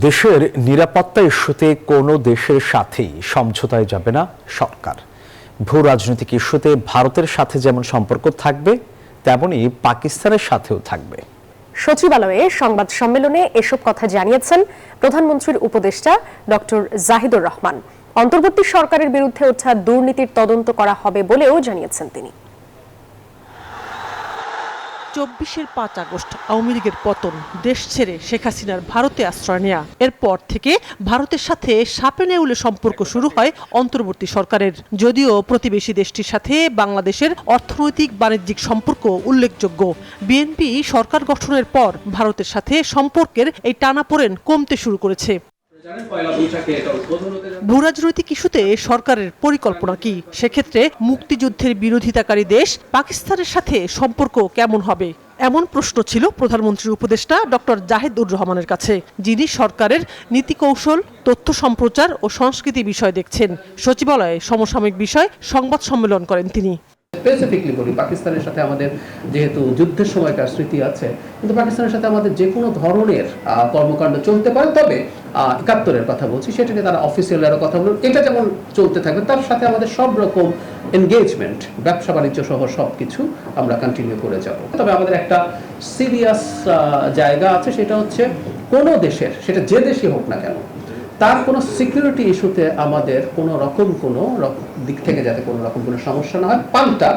দেশের নিরাপত্তা ইস্যুতে কোনো দেশের সাথেই সমঝোতায় যাবে না সরকার। ভূ রাজনৈতিক ইস্যুতে ভারতের সাথে যেমন সম্পর্ক থাকবে তেমনি পাকিস্তানের সাথেও থাকবে। সচিবালয়ে সংবাদ সম্মেলনে এসব কথা জানিয়েছেন প্রধানমন্ত্রীর উপদেষ্টা ডক্টর জাহিদুর রহমান। অন্তর্বর্তী সরকারের বিরুদ্ধে ওঠা দুর্নীতির তদন্ত করা হবে বলেও জানিয়েছেন তিনি। ২৪-এর ৫ আগস্ট আওয়ামী লীগের পতন, দেশ ছেড়ে শেখ হাসিনার ভারতে আশ্রয় নেয়া, এরপর থেকে ভারতের সাথে সাপে নেউলে সম্পর্ক শুরু হয় অন্তর্বর্তী সরকারের। যদিও প্রতিবেশী দেশটির সাথে বাংলাদেশের অর্থনৈতিক বাণিজ্যিক সম্পর্ক উল্লেখযোগ্য, বিএনপি সরকার গঠনের পর ভারতের সাথে সম্পর্কের এই টানাপোড়েন কমতে শুরু করেছে। ভূরাজনৈতিক ইস্যুতে সরকারের পরিকল্পনা কি? সেক্ষেত্রে মুক্তিযুদ্ধের বিরোধিতাকারী দেশ পাকিস্তানের সাথে সম্পর্ক কেমন হবে? এমন প্রশ্ন ছিল প্রধানমন্ত্রীর উপদেষ্টা ডক্টর জাহিদুর রহমানের কাছে, যিনি সরকারের নীতি কৌশল, তথ্য সম্প্রচার ও সংস্কৃতি বিষয় দেখছেন। সচিবালয়ে সমসাময়িক বিষয় সংবাদ সম্মেলন করেন তিনি। স্পেসিফিকলি বলি, পাকিস্তানের সাথে আমাদের যেহেতু যুদ্ধের সময়কার স্মৃতি আছে, কিন্তু পাকিস্তানের সাথে আমাদের যে কোনো ধরনের কর্মকাণ্ড চলতে পারে। তবে ৭১-এর কথা বলছি, সেটা নিয়ে তারা অফিসিয়াল আরো কথা বলুন, এটা যেমন চলতে থাকবে, তার সাথে আমাদের সব রকম এনগেজমেন্ট, ব্যবসা বাণিজ্য সহ সবকিছু আমরা কন্টিনিউ করে যাব। তবে আমাদের একটা সিরিয়াস জায়গা আছে, সেটা হচ্ছে কোনো দেশের, সেটা যে দেশই হোক না কেন, তার কোনো সিকিউরিটি ইস্যুতে আমাদের কোনো রকম কোনো দিক থেকে যাতে কোনো রকম কোনো সমস্যা না হয়। পাল্টা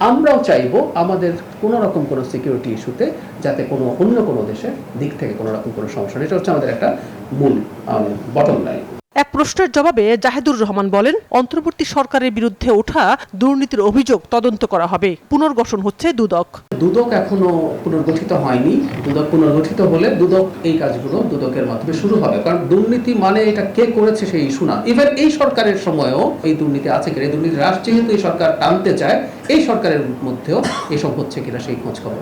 আমরাও চাইবো আমাদের কোনো রকম কোনো সিকিউরিটি ইস্যুতে যাতে কোনো অন্য কোনো দেশের দিক থেকে কোনো রকম কোনো সমস্যা না। এটা হচ্ছে আমাদের একটা মূল বটম লাইন। এক প্রশ্নের জবাবে জাহিদুর রহমান বলেন, অন্তর্বর্তী সরকারের বিরুদ্ধে ওঠা দুর্নীতির অভিযোগ তদন্ত করা হবে। পুনর্গঠন হচ্ছে দুদক। দুদক এখনো পুনর্গঠিত হয়নি। দুদক পুনর্গঠিত হলে দুদক এই কাজগুলো দুদকের মাধ্যমে শুরু হবে। কারণ দুর্নীতি মানে এটা কে করেছে সেই ইস্যু না। ইভেন এই সরকারের সময়ও এই দুর্নীতি আছে কিনা, এই দুর্নীতি হ্রাস যেহেতু এই সরকার টানতে চায়, এই সরকারের মধ্যেও এসব হচ্ছে কিনা সেই খোঁজ খবর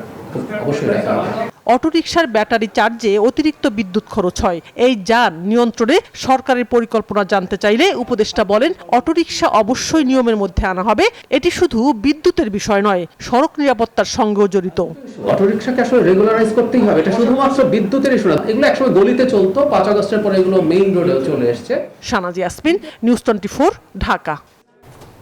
অবশ্যই রাখা হবে। অটোরিকশার ব্যাটারি চার্জে অতিরিক্ত বিদ্যুৎ খরচ হয়। এই যান নিয়ন্ত্রণে সরকারের পরিকল্পনা জানতে চাইলে উপদেষ্টা বলেন, অটোরিকশা অবশ্যই নিয়মের মধ্যে আনা হবে। এটি শুধু বিদ্যুতের বিষয় নয়, সড়ক নিরাপত্তার সঙ্গেও জড়িত। অটোরিকশাকে আসলে রেগুলারাইজ করতেই হবে। এটা শুধুমাত্র বিদ্যুতের ইস্যু না, এগুলো একসময় গলিতে চলতো, ৫ আগস্টের পরে এগুলো মেইন রোডেও চলে এসছে। শানাজি ইয়াসমিন, নিউজ 24, ঢাকা।